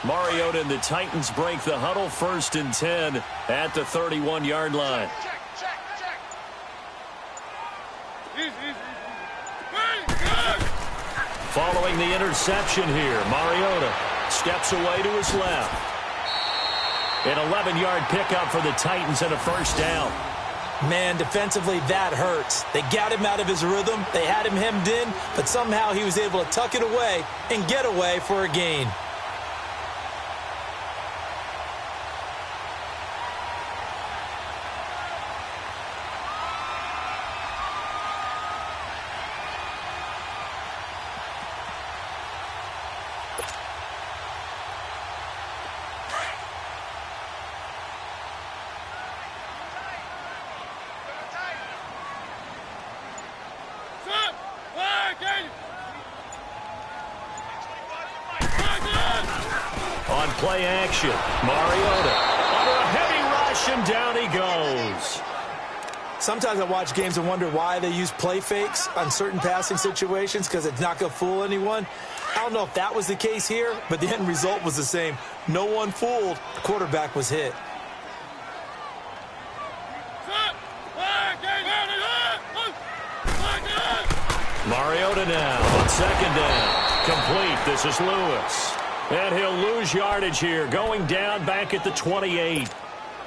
Mariota and the Titans break the huddle, 1st and 10 at the 31-yard line. Following the interception here, Mariota steps away to his left. An 11-yard pickup for the Titans and a 1st down. Man, defensively, that hurts. They got him out of his rhythm. They had him hemmed in, but somehow he was able to tuck it away and get away for a gain. On play action, Mariota under a heavy rush, and down he goes. Sometimes I watch games and wonder why they use play fakes on certain passing situations, because it's not going to fool anyone. I don't know if that was the case here, but the end result was the same. No one fooled. The quarterback was hit. Mariota now on 2nd down. Complete. This is Lewis. And he'll lose yardage here, going down back at the 28.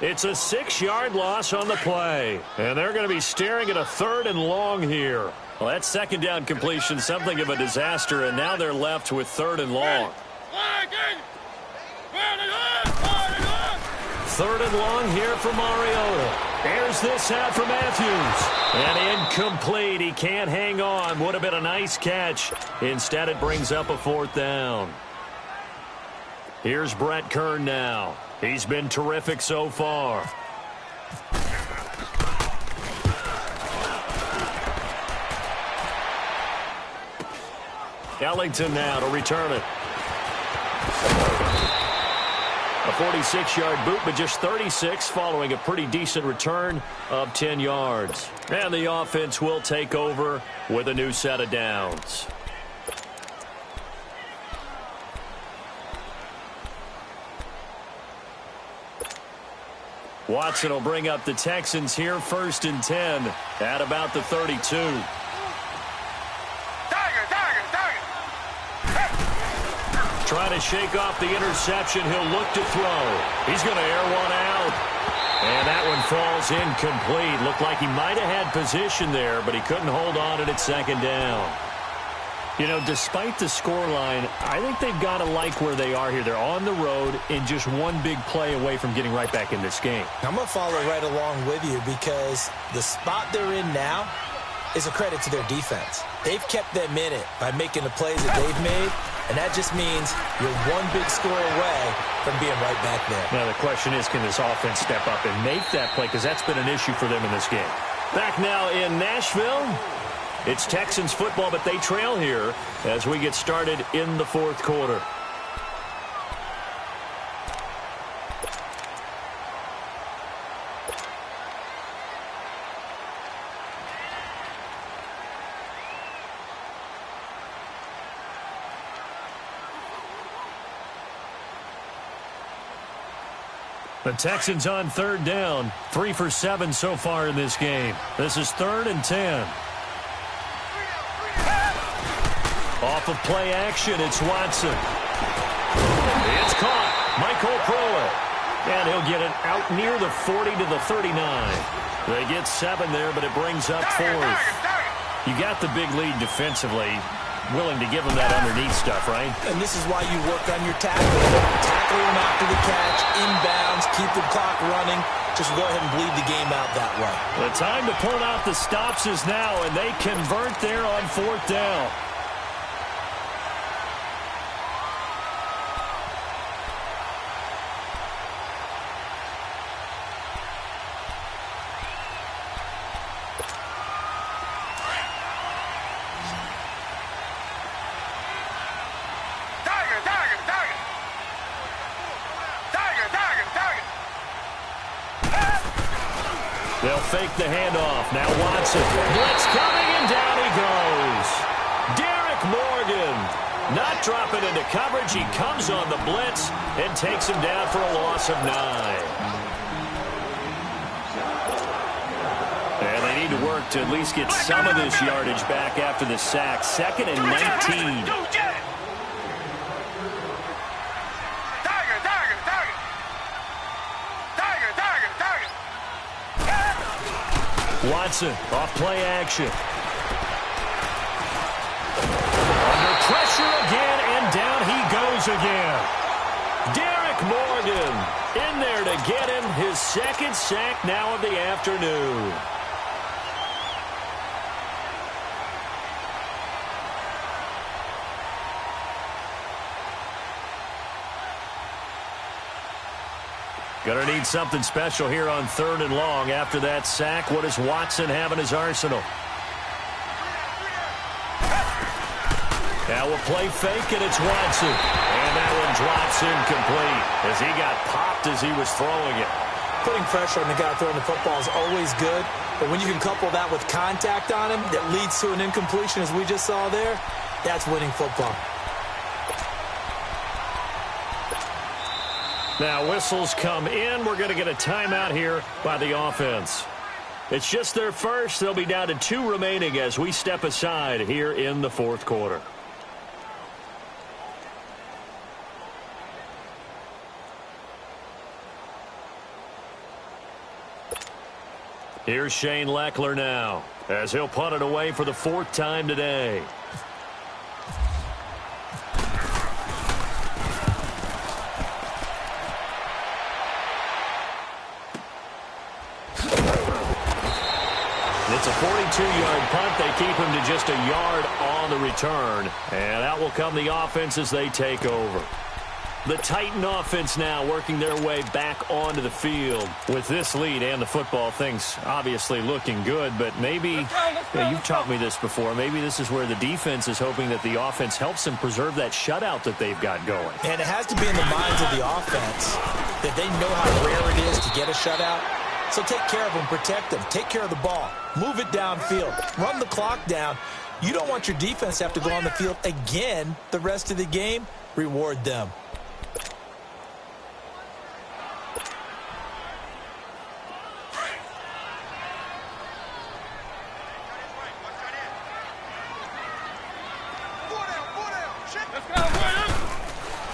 It's a 6-yard loss on the play. And they're going to be staring at a 3rd and long here. Well, that 2nd down completion, something of a disaster, and now they're left with 3rd and long. 3rd and long here for Mariota. Here's this out for Matthews. And incomplete. He can't hang on. Would have been a nice catch. Instead, it brings up a 4th down. Here's Brett Kern now. He's been terrific so far. Ellington now to return it. A 46-yard boot, but just 36 following a pretty decent return of 10 yards. And the offense will take over with a new set of downs. Watson will bring up the Texans here, 1st and 10 at about the 32. Trying to shake off the interception. He'll look to throw. He's going to air one out. And that one falls incomplete. Looked like he might have had position there, but he couldn't hold on to it at 2nd down. You know, despite the scoreline, I think they've got to like where they are here. They're on the road and just one big play away from getting right back in this game. I'm going to follow right along with you, because the spot they're in now is a credit to their defense. They've kept them in it by making the plays that they've made, and that just means you're one big score away from being right back there. Now the question is, can this offense step up and make that play, because that's been an issue for them in this game. Back now in Nashville. It's Texans football, but they trail here as we get started in the 4th quarter. The Texans on 3rd down, 3 for 7 so far in this game. This is 3rd and 10. Off of play action, it's Watson. It's caught. Michael Pruitt. And he'll get it out near the 40 to the 39. They get 7 there, but it brings up 4th. You got the big lead defensively. Willing to give them that underneath stuff, right? And this is why you work on your tackle. Tackle them after the catch, inbounds, keep the clock running. Just go ahead and bleed the game out that way. The time to pull out the stops is now, and they convert there on 4th down. They'll fake the handoff. Now Watson. Blitz coming, and down he goes. Derek Morgan Not dropping into coverage. He comes on the blitz and takes him down for a loss of 9. And they need to work to at least get some of this yardage back after the sack. 2nd and 19. Watson off play action. Under pressure again, and down he goes again. Derek Morgan in there to get him his 2nd sack now of the afternoon. Going to need something special here on 3rd and long. After that sack, what does Watson have in his arsenal? Now we'll play fake, and it's Watson. And that one drops incomplete as he got popped as he was throwing it. Putting pressure on the guy throwing the football is always good, but when you can couple that with contact on him that leads to an incompletion, as we just saw there, that's winning football. Now whistles come in. We're going to get a timeout here by the offense. It's just their first. They'll be down to 2 remaining as we step aside here in the 4th quarter. Here's Shane Leckler now as he'll punt it away for the 4th time today. It's a 42-yard punt. They keep him to just a yard on the return. And out will come the offense as they take over. The Titan offense now working their way back onto the field. With this lead and the football, things obviously looking good. But maybe, you've taught me this before, maybe this is where the defense is hoping that the offense helps them preserve that shutout that they've got going. And it has to be in the minds of the offense that they know how rare it is to get a shutout. So take care of them, protect them, take care of the ball, move it downfield, run the clock down. You don't want your defense to have to go on the field again the rest of the game. Reward them.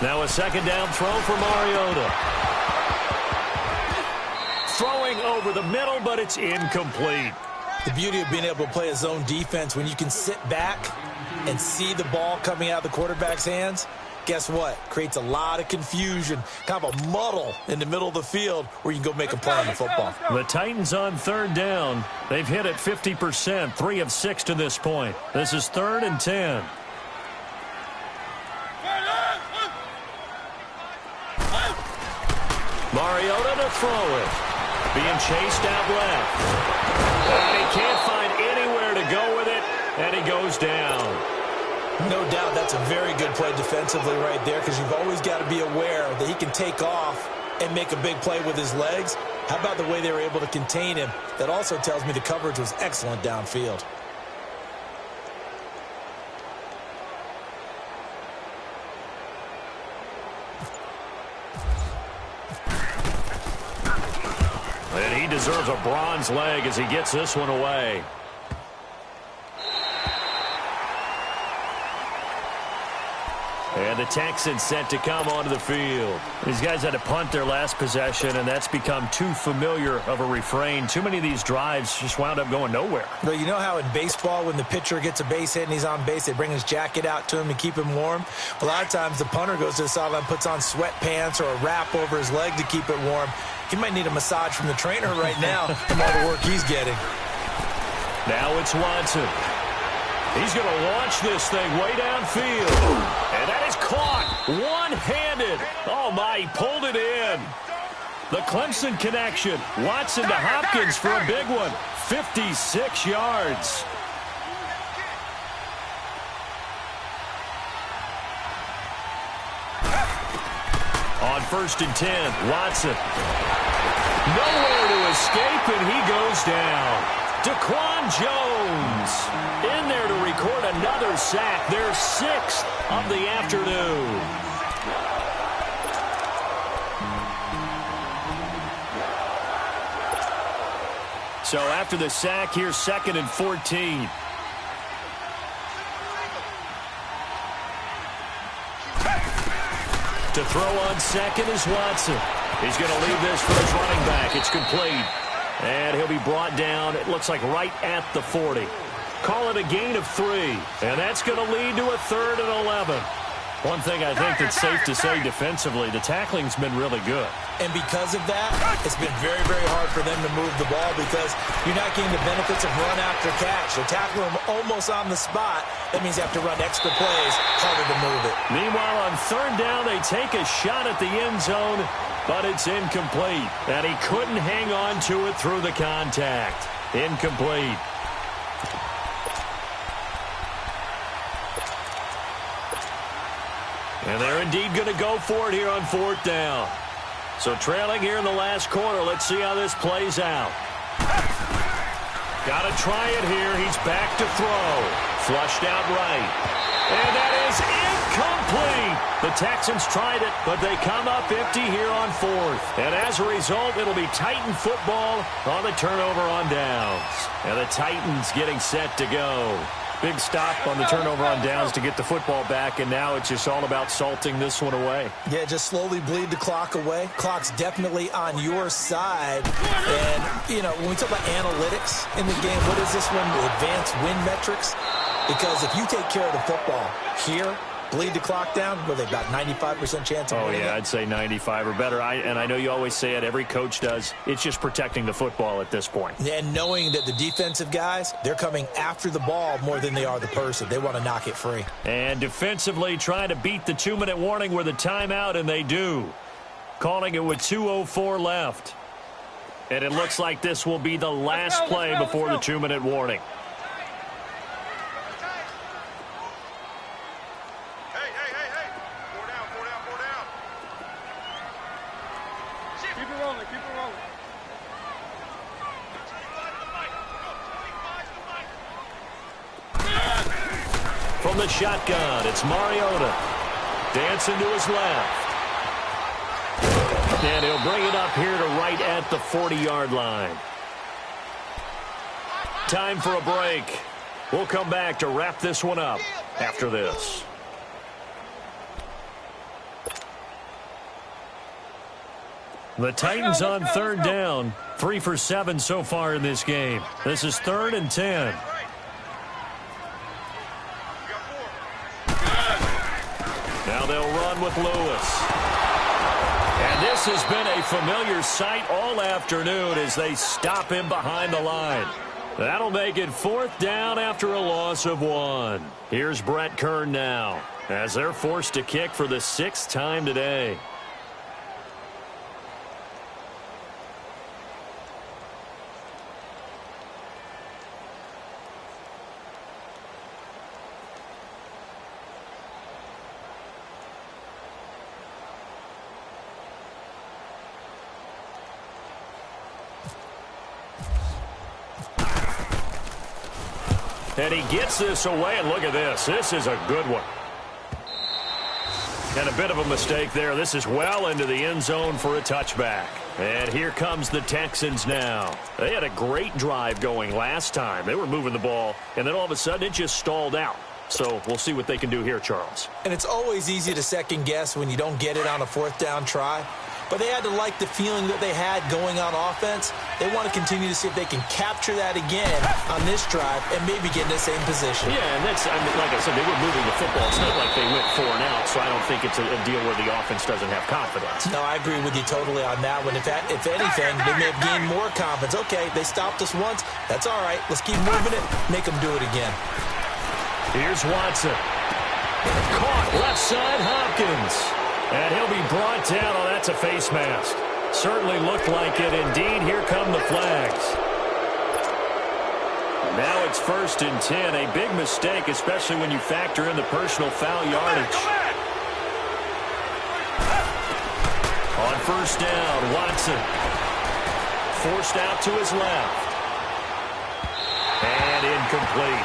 Now a 2nd down throw for Mariota. Throwing over the middle, but it's incomplete. The beauty of being able to play a zone defense when you can sit back and see the ball coming out of the quarterback's hands, guess what? Creates a lot of confusion, kind of a muddle in the middle of the field where you can go make a play on the football. The Titans on 3rd down. They've hit it 50%, 3 of 6 to this point. This is 3rd and 10. Mariota to throw it. Being chased out left. And he can't find anywhere to go with it, and he goes down. No doubt that's a very good play defensively right there, because you've always got to be aware that he can take off and make a big play with his legs. How about the way they were able to contain him? That also tells me the coverage was excellent downfield. And he deserves a bronze leg as he gets this one away. And the Texans set to come onto the field. These guys had to punt their last possession, and that's become too familiar of a refrain. Too many of these drives just wound up going nowhere. Well, you know how in baseball when the pitcher gets a base hit and he's on base, they bring his jacket out to him to keep him warm? A lot of times the punter goes to the sideline, puts on sweatpants or a wrap over his leg to keep it warm. He might need a massage from the trainer right now from all the work he's getting. Now it's Watson. He's going to launch this thing way downfield. And that is caught one-handed. Oh, my, he pulled it in. The Clemson connection. Watson to Hopkins for a big one. 56 yards. On 1st and 10, Watson. Nowhere to escape, and he goes down. Daquan Jones in there to record another sack, their 6th of the afternoon. So after the sack, here's 2nd and 14. To throw on 2nd is Watson. He's going to leave this for his running back. It's complete. And he'll be brought down, it looks like right at the 40. Call it a gain of 3. And that's going to lead to a 3rd and 11. One thing I think that's safe to say defensively, the tackling's been really good. And because of that, it's been very, very hard for them to move the ball because you're not getting the benefits of run after catch. They're tackling them almost on the spot. That means they have to run extra plays, harder to move it. Meanwhile, on 3rd down, they take a shot at the end zone, but it's incomplete. And he couldn't hang on to it through the contact. Incomplete. And they're indeed going to go for it here on 4th down. So trailing here in the last quarter. Let's see how this plays out. Got to try it here. He's back to throw. Flushed out right. And that is incomplete. The Texans tried it, but they come up empty here on 4th. And as a result, it'll be Titan football on the turnover on downs. And the Titans getting set to go. Big stop on the turnover on downs to get the football back, and now it's just all about salting this one away. Yeah, just slowly bleed the clock away. Clock's definitely on your side. And, you know, when we talk about analytics in the game, what is this one? Advanced win metrics? Because if you take care of the football here, bleed the clock down, what are they, about 95% chance of winning? Yeah, I'd say 95 or better. And I know you always say it, every coach does. It's just protecting the football at this point. And knowing that the defensive guys, they're coming after the ball more than they are the person. They want to knock it free. And defensively trying to beat the 2-minute warning with a timeout, and they do. Calling it with 2:04 left. And it looks like this will be the last play before the 2-minute warning. From the shotgun, it's Mariota. Dancing to his left. And he'll bring it up here to right at the 40-yard line. Time for a break. We'll come back to wrap this one up after this. The Titans on 3rd down. 3 for 7 so far in this game. This is 3rd and 10. Now they'll run with Lewis. And this has been a familiar sight all afternoon as they stop him behind the line. That'll make it 4th down after a loss of 1. Here's Brett Kern now as they're forced to kick for the 6th time today. And he gets this away, and look at this. This is a good one. And a bit of a mistake there. This is well into the end zone for a touchback. And here comes the Texans now. They had a great drive going last time. They were moving the ball, and then all of a sudden it just stalled out. So we'll see what they can do here, Charles. And it's always easy to second guess when you don't get it on a 4th down try. But they had to like the feeling that they had going on offense. They want to continue to see if they can capture that again on this drive and maybe get in the same position. Yeah, and that's, I mean, like I said, they were moving the football. It's not like they went 4 and out, so I don't think it's a deal where the offense doesn't have confidence. No, I agree with you totally on that one. If anything, they may have gained more confidence. Okay, they stopped us once. That's all right. Let's keep moving it. Make them do it again. Here's Watson. Caught left side, Hopkins. And he'll be brought down. Oh, that's a face mask. Certainly looked like it. Indeed, here come the flags. Now it's 1st and 10. A big mistake, especially when you factor in the personal foul yardage. On 1st down, Watson. Forced out to his left. and incomplete.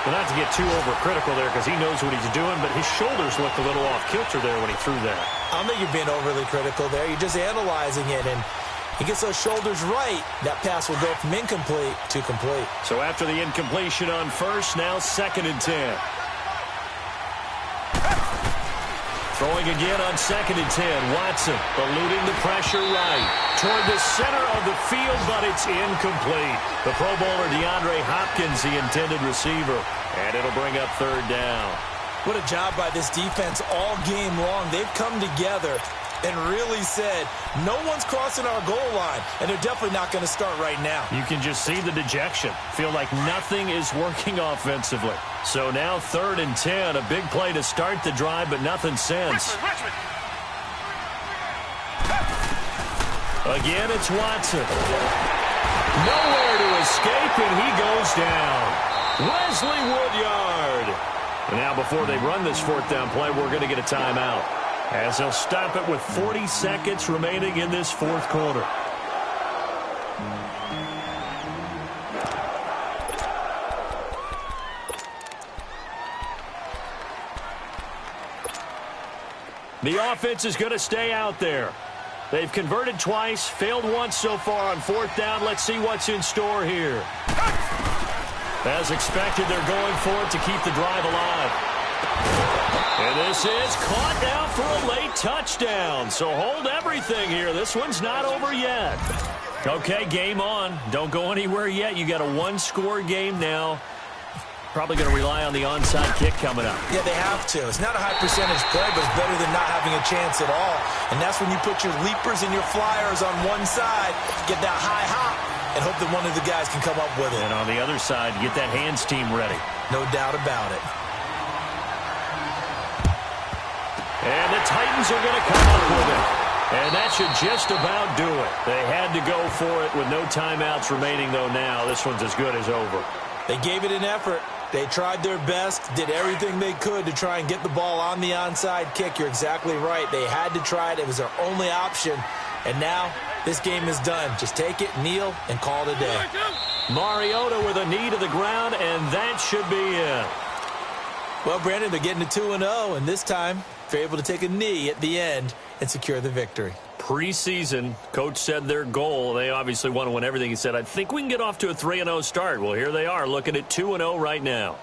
Well, not to get too overcritical there because he knows what he's doing, but his shoulders looked a little off kilter there when he threw that. I don't think you're being overly critical there. You're just analyzing it, and he gets those shoulders right. That pass will go from incomplete to complete. So after the incompletion on first, now 2nd and 10. Throwing again on 2nd and 10. Watson eluding the pressure right toward the center of the field, but it's incomplete. The Pro Bowler DeAndre Hopkins, the intended receiver, and it'll bring up 3rd down. What a job by this defense all game long. They've come together and really said, no one's crossing our goal line, and they're definitely not going to start right now. You can just see the dejection. Feel like nothing is working offensively. So now 3rd and 10, a big play to start the drive, but nothing since. Again, it's Watson. Nowhere to escape, and he goes down. Wesley Woodyard. And now before they run this 4th down play, we're going to get a timeout, as they'll stop it with 40 seconds remaining in this 4th quarter. The offense is going to stay out there. They've converted twice, failed once so far on 4th down. Let's see what's in store here. As expected, they're going for it to keep the drive alive. And this is caught now for a late touchdown. So hold everything here. This one's not over yet. Okay, game on. Don't go anywhere yet. You got a 1-score game now. Probably going to rely on the onside kick coming up. Yeah, they have to. It's not a high percentage play, but it's better than not having a chance at all. And that's when you put your leapers and your flyers on one side, get that high hop, and hope that one of the guys can come up with it. And on the other side, get that hands team ready. No doubt about it. And the Titans are going to come up with it. And that should just about do it. They had to go for it with no timeouts remaining, though now. This one's as good as over. They gave it an effort. They tried their best, did everything they could to try and get the ball on the onside kick. You're exactly right. They had to try it. It was their only option. And now this game is done. Just take it, kneel, and call it a day. Mariota with a knee to the ground, and that should be it. Well, Brandon, they're getting to 2-0, and this time they're able to take a knee at the end and secure the victory. Preseason, coach said their goal, they obviously want to win everything. He said, I think we can get off to a 3-0 start. Well, here they are looking at 2-0 right now.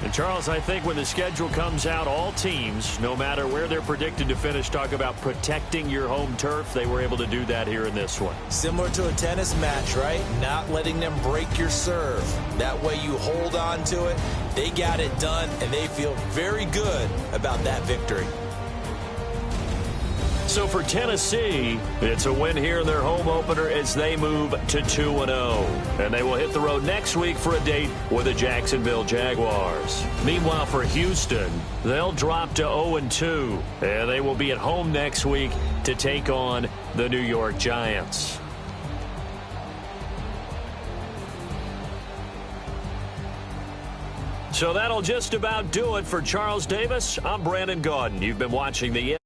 And Charles, I think when the schedule comes out, all teams, no matter where they're predicted to finish, talk about protecting your home turf. They were able to do that here in this one. Similar to a tennis match, right? Not letting them break your serve. That way you hold on to it. They got it done, and they feel very good about that victory. So for Tennessee, it's a win here in their home opener as they move to 2-0. And they will hit the road next week for a date with the Jacksonville Jaguars. Meanwhile, for Houston, they'll drop to 0-2. And they will be at home next week to take on the New York Giants. So that'll just about do it for Charles Davis. I'm Brandon Gaudin. You've been watching the